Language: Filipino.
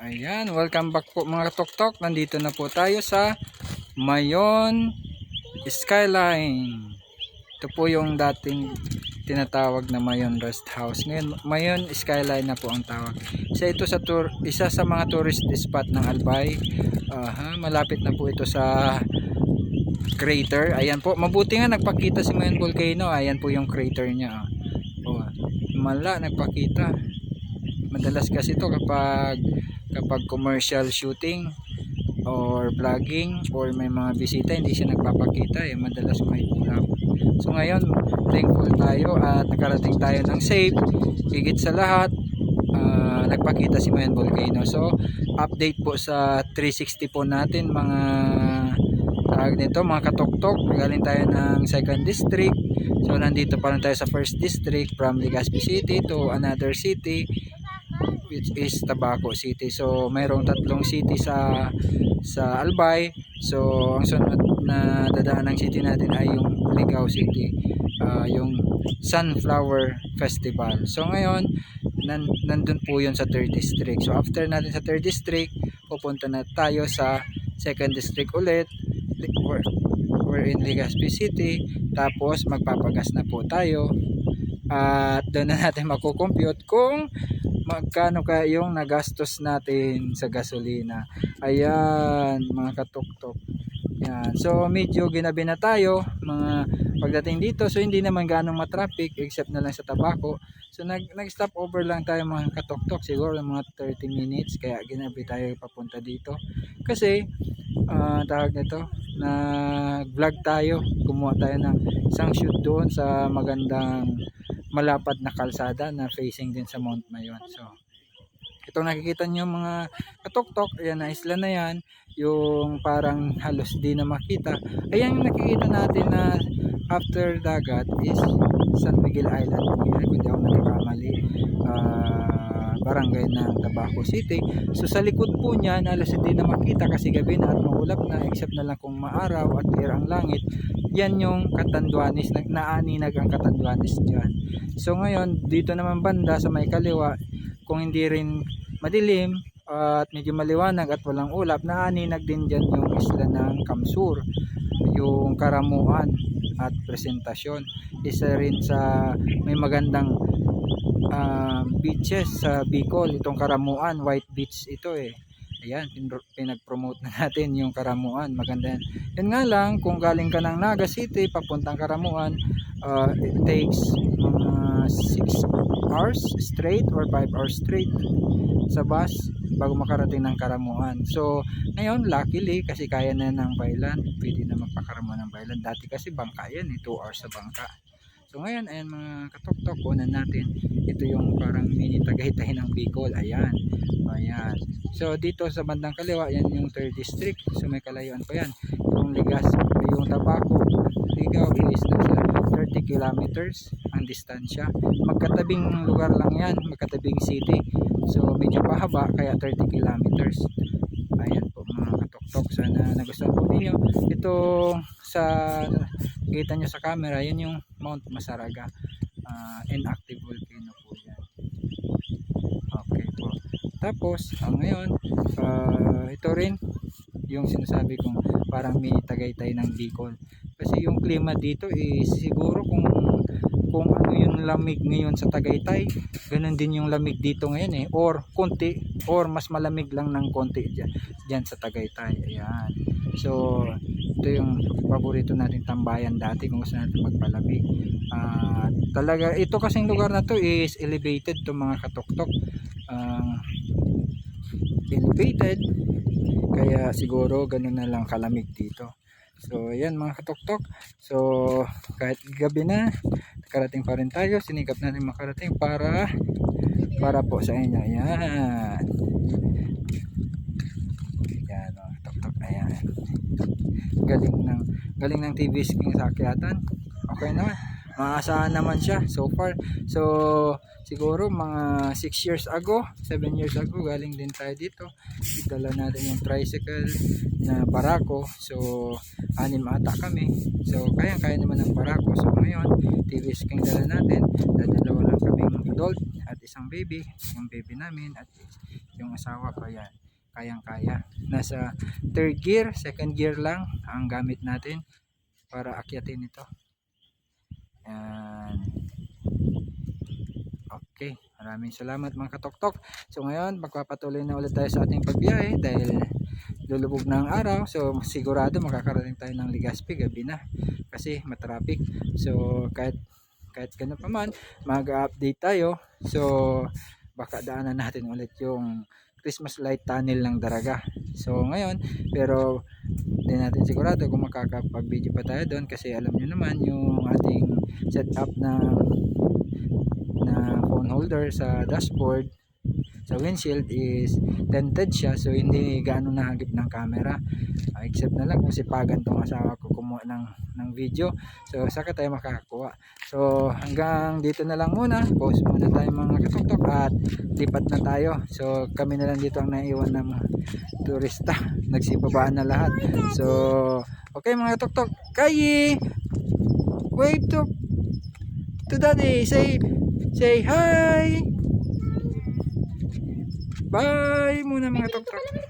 Ayan, welcome back po mga katuktok. Nandito na po tayo sa Mayon Skyline. Ito po yung dating tinatawag na Mayon Rest House. Ngayon, Mayon Skyline na po ang tawag. Isa sa mga tourist spot ng Albay. Malapit na po ito sa crater. Ayan po, mabuti nga nagpakita si Mayon Volcano. Ayan po yung crater niya. Nagpakita. Madalas kasi ito kapag commercial shooting or vlogging or may mga bisita, hindi siya nagpapakita madalas may ulap. So ngayon, thankful tayo at nakarating tayo ng safe. Higit sa lahat, nagpakita si Mayon Volcano. So update po sa 360 po natin mga mga katuktok. Galing tayo ng 2nd district. So nandito pa rin tayo sa 1st district, from Legazpi City to another city, which is Tabaco City. So mayroong 3 city sa Albay. So ang sunod na dadaan ng city natin ay yung Ligao City, yung Sunflower Festival. So ngayon nandun po yun sa 3rd district. So after natin sa 3rd district, pupunta na tayo sa 2nd district ulit. We're in Legazpi City. Tapos magpapagas na po tayo at doon na natin makukompute kung magkano kaya yung nagastos natin sa gasolina. Ayan mga katuktok. Yan. So medyo ginabi na tayo mga pagdating dito. So hindi naman ganong matraffic except na lang sa Tabaco. So nag-stop over lang tayo mga katuktok, siguro mga 30 minutes, kaya ginabi tayo papunta dito. Kasi tawag nito, nag-vlog tayo, kumuha tayo ng isang shoot doon sa magandang malapad na kalsada na facing din sa Mount Mayon. So itong nakikita nyo mga katuktok, ayan na isla na yan, yung parang halos di na makita. Ayan yung nakikita natin na after dagat is San Miguel Island po yan, kung di ako nagkakamali, barangay ng Tabaco City. So sa likod po niyan, halos hindi na makita kasi gabi na at maulap na, except na lang kung maaraw at clear ang langit. Yan yung Catanduanes, naaninag ang Catanduanes dyan. So ngayon dito naman banda sa may kaliwa, kung hindi rin madilim at medyo maliwanag at walang ulap, naaninag din dyan yung isla ng Kamsur, yung Karamuan at Presentasyon. Isa rin sa may magandang beaches sa Bicol, itong Karamuan, White Beach ito Ayan, pinag-promote na natin yung Karamuan, maganda yan. Yun nga lang, kung galing ka ng Naga City papuntang Karamuan, it takes mga 6 hours straight or 5 hours straight sa bus bago makarating ng Karamuan. So ngayon luckily kasi kaya na ng Baylan, pwede na magpakaramuan ng Baylan. Dati kasi bangka yan 2 hours sa bangka. So ngayon, ayan mga katuktok, kunan natin. Ito yung parang mini Tagaytay ng Bicol. Ayan. So dito sa bandang kaliwa, yan yung 3rd district. So may kalayuan pa yan. Yung Legazpi, yung Tabaco, Ligao is nasa 30 kilometers ang distansya. Magkatabing lugar lang yan, magkatabing city. So medyo pahaba, kaya 30 kilometers. Ayan po mga katuktok, sana nagustuhan po ninyo. Ito sa kita nyo sa camera, yun yung Mount Masaraga, inactive volcano po yan. Okay po. Tapos ngayon, ito rin yung sinasabi kong parang mini Tagaytay ng Bicol. Kasi yung klima dito siguro kung ano yung lamig ngayon sa Tagaytay, ganun din yung lamig dito ngayon or konti, or mas malamig lang ng konti dyan sa Tagaytay. Ayan. So ito yung paborito nating tambayan dati kung gusto natin magpalamig. Talaga ito kasing lugar na to is elevated to mga katuktok, elevated, kaya siguro ganun na lang kalamig dito. So ayan mga katuktok, so kahit gabi na, nakarating pa rin tayo, sinikap natin makarating para po sa inyo. Ayan mga katuktok, ayan, galing ng TV King sa akyatan. Okay naman, maasahan naman siya so far. So siguro mga 6 years ago, 7 years ago, galing din tayo dito. Dala natin yung tricycle na barako. So 6 ata kami. So kaya naman ng barako. So ngayon, TV King dala natin. Dalawa lang kaming adult at isang baby, yung baby namin, at yung asawa ko, yan, kayang-kaya. Nasa third gear, second gear lang ang gamit natin para akyatin ito. Yan. Okay, maraming salamat mga katoktok. So ngayon, magpapatuloy na ulit tayo sa ating pagbiyahe dahil lulubog na ang araw. So sigurado makakarating tayo ng Legazpi gabi na kasi matraffic. So kahit gano'n pa man, mag-update tayo. So baka daanan natin ulit yung Christmas light tunnel ng Daraga. So ngayon, pero hindi natin sigurado kung makakapag-video pa tayo doon kasi alam nyo naman yung ating setup na phone holder sa dashboard, sa windshield is dented siya, so hindi gaano nahagip ng camera, except na lang kung sipagan tong asawa ko kumuha ng video, so saka tayo makakakuha. So hanggang dito na lang muna, pause muna tayo mga katoktok at lipat na tayo. So kami na lang dito ang naiwan ng mga turista, nagsibabaan na lahat. So okay mga katoktok, Kayi, wave to daddy, say hi. Bye muna mga tok-tok.